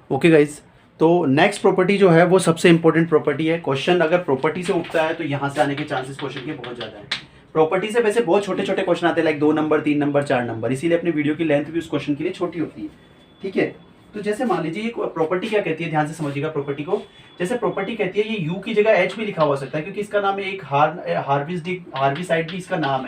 Okay guys, तो next property जो है वो सबसे इंपॉर्टेंट प्रॉपर्टी है। क्वेश्चन अगर प्रॉपर्टी से उठता है तो यहाँ से आने के चांसेस क्वेश्चन के बहुत ज़्यादा है। प्रॉपर्टी से वैसे बहुत छोटे छोटे क्वेश्चन आते हैं, लाइक 2 नंबर, 3 नंबर, 4 नंबर, इसीलिए अपनी वीडियो की लेंथ भी उस क्वेश्चन के लिए छोटी होती है। ठीक है, तो जैसे मान लीजिए प्रॉपर्टी क्या कहती है, ध्यान से समझिएगा प्रॉपर्टी को। जैसे प्रॉपर्टी कहती है ये यू की जगह एच भी लिखा हो सकता है, क्योंकि इसका नाम है एक हार्विसाइड भी इसका नाम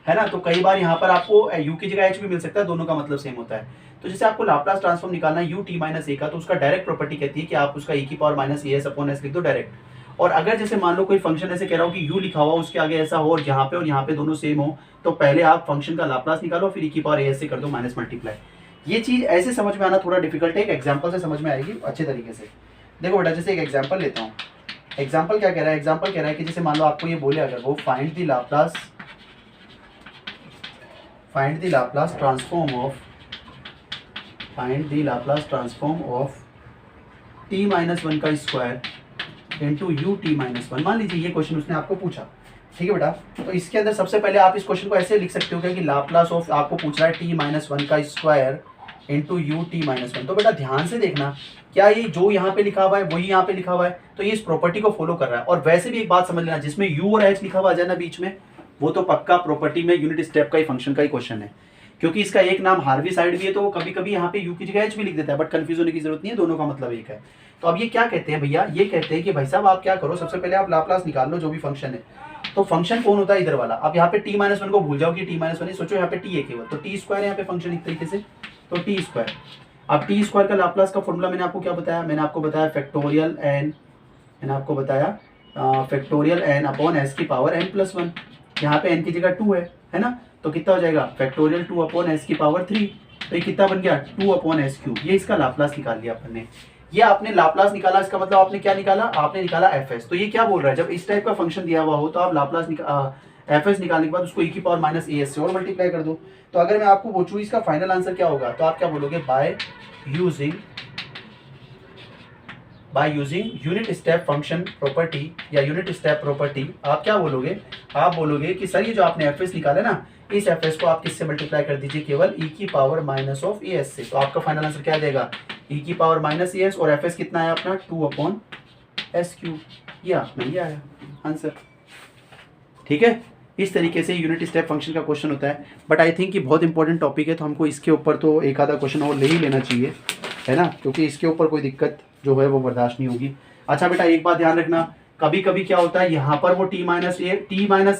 है ना। तो कई बार यहाँ पर आपको यू की जगह एच भी मिल सकता है, दोनों का मतलब सेम होता है। तो जैसे आपको लाप्लास ट्रांसफॉर्म निकालना है यू टी माइनस ए का, तो उसका डायरेक्ट प्रॉपर्टी कहती है कि आप उसका e की power minus A S upon S लिख दो डायरेक्ट। और अगर जैसे मान लो कोई फंक्शन ऐसे कह रहा हो कि u लिखा हुआ उसके आगे ऐसा हो और यहाँ पे दोनों सेम हो, तो पहले आप फंक्शन का लाप्लास निकालो, फिर e की पावर ए एस से कर दो माइनस मल्टीप्लाई। ये चीज ऐसे समझ में आना थोड़ा डिफिकल्ट है, एक एग्जाम्पल से समझ में आएगी अच्छे तरीके से। देखो बेटा, जैसे एक एग्जाम्पल लेता हूँ। एग्जाम्पल क्या कह रहा है, एग्जाम्पल कह रहा है कि जैसे मान लो आपको ये बोले अगर वो find the Laplace transform of t minus one का square into u t minus one. मान लीजिए ये क्वेश्चन उसने आपको पूछा, ठीक है बेटा। तो इसके अंदर सबसे पहले आप इस क्वेश्चन को ऐसे लिख सकते हो कि लाप्लास ऑफ, आपको पूछ रहा है t माइनस वन का square into u t minus one. तो बेटा ध्यान से देखना, क्या ये जो यहाँ पे लिखा हुआ है वही यहाँ पे लिखा हुआ है, तो ये इस प्रॉपर्टी को फॉलो कर रहा है। और वैसे भी एक बात समझ लेना, जिसमें u और h लिखा हुआ आ जाए ना बीच में, वो तो पक्का प्रॉपर्टी में यूनिट स्टेप का ही फंक्शन का ही क्वेश्चन है, क्योंकि इसका एक नाम हार्विसाइड भी है, तो वो कभी कभी यहाँ पे यू की जगह एच भी लिख देता है, बट कंफ्यूज होने की जरूरत नहीं है, दोनों का मतलब एक है। तो अब ये क्या कहते हैं भैया, ये कहते हैं कि भाई साहब आप क्या करो, सबसे पहले आप लाप्लास निकाल लो जो भी फंक्शन है। तो फंक्शन कौन होता है इधर वाला। अब यहाँ पे टी माइनस वन को भूल जाओ कि टी माइनस वन, सोचो यहाँ पे टी है केवल, तो टी स्क्वायर है यहाँ पे फंक्शन एक तरीके से, तो टी स्क्वायर। अब टी स्क्वायर का लाप्लास का फॉर्मूला मैंने आपको क्या बताया, मैंने आपको बताया फैक्टोरियल एन अपॉन एस की पावर एन प्लस वन। यहाँ पे एन की जगह 2 है ना, तो कितना हो जाएगा फैक्टोरियल 2 अपॉन एस की पावर 3। तो ये कितना बन गया 2 अपॉन एस क्यूब। ये इसका लाप्लास निकाल लिया अपन ने। ये आपने लाप्लास निकाला, इसका मतलब आपने क्या निकाला, आपने निकाला एफ एस। तो ये क्या बोल रहा है, जब इस टाइप का फंक्शन दिया हुआ हो तो आप लाप्लास एफ एस निकालने के बाद उसको e की पावर माइनस ए एस से और मल्टीप्लाई कर दो। तो अगर मैं आपको पूछूं इसका फाइनल आंसर क्या होगा, तो आप क्या बोलोगे, by using unit step function property या यूनिट स्टेप प्रॉपर्टी, आप क्या बोलोगे, आप बोलोगे कि सर ये जो आपने एफ एस निकाला ना, इस एफ एस को आप किससे मल्टीप्लाई कर दीजिए, केवल e की power minus of A S से। तो आपका फाइनल आंसर क्या आ जाएगा, e की पावर माइनस ए एस, और एफ एस कितना है अपना 2 अपॉन एस क्यूब। ये आपने ये आया आंसर। ठीक है, इस तरीके से यूनिट स्टेप फंक्शन का क्वेश्चन होता है। बट आई थिंक ये बहुत इंपॉर्टेंट टॉपिक है, तो हमको इसके ऊपर तो एक आधा क्वेश्चन और ले ही लेना चाहिए, है ना, क्योंकि इसके ऊपर कोई दिक्कत जो है वो बर्दाश्त नहीं होगी। अच्छा बेटा एक बात ध्यान रखना, कभी कभी क्या होता है यहाँ पर वो टी माइनस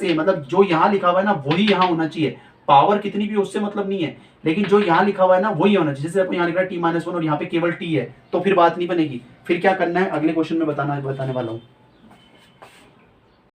ए मतलब जो यहाँ लिखा हुआ है ना वही यहाँ होना चाहिए, पावर कितनी भी उससे मतलब नहीं है, लेकिन जो यहाँ लिखा हुआ है ना वही होना चाहिए। जैसे आपको यहाँ लिख रहा है टी माइनस वन और यहाँ पे केवल टी है, तो फिर बात नहीं बनेगी। फिर क्या करना है अगले क्वेश्चन में बताने वाला हूँ।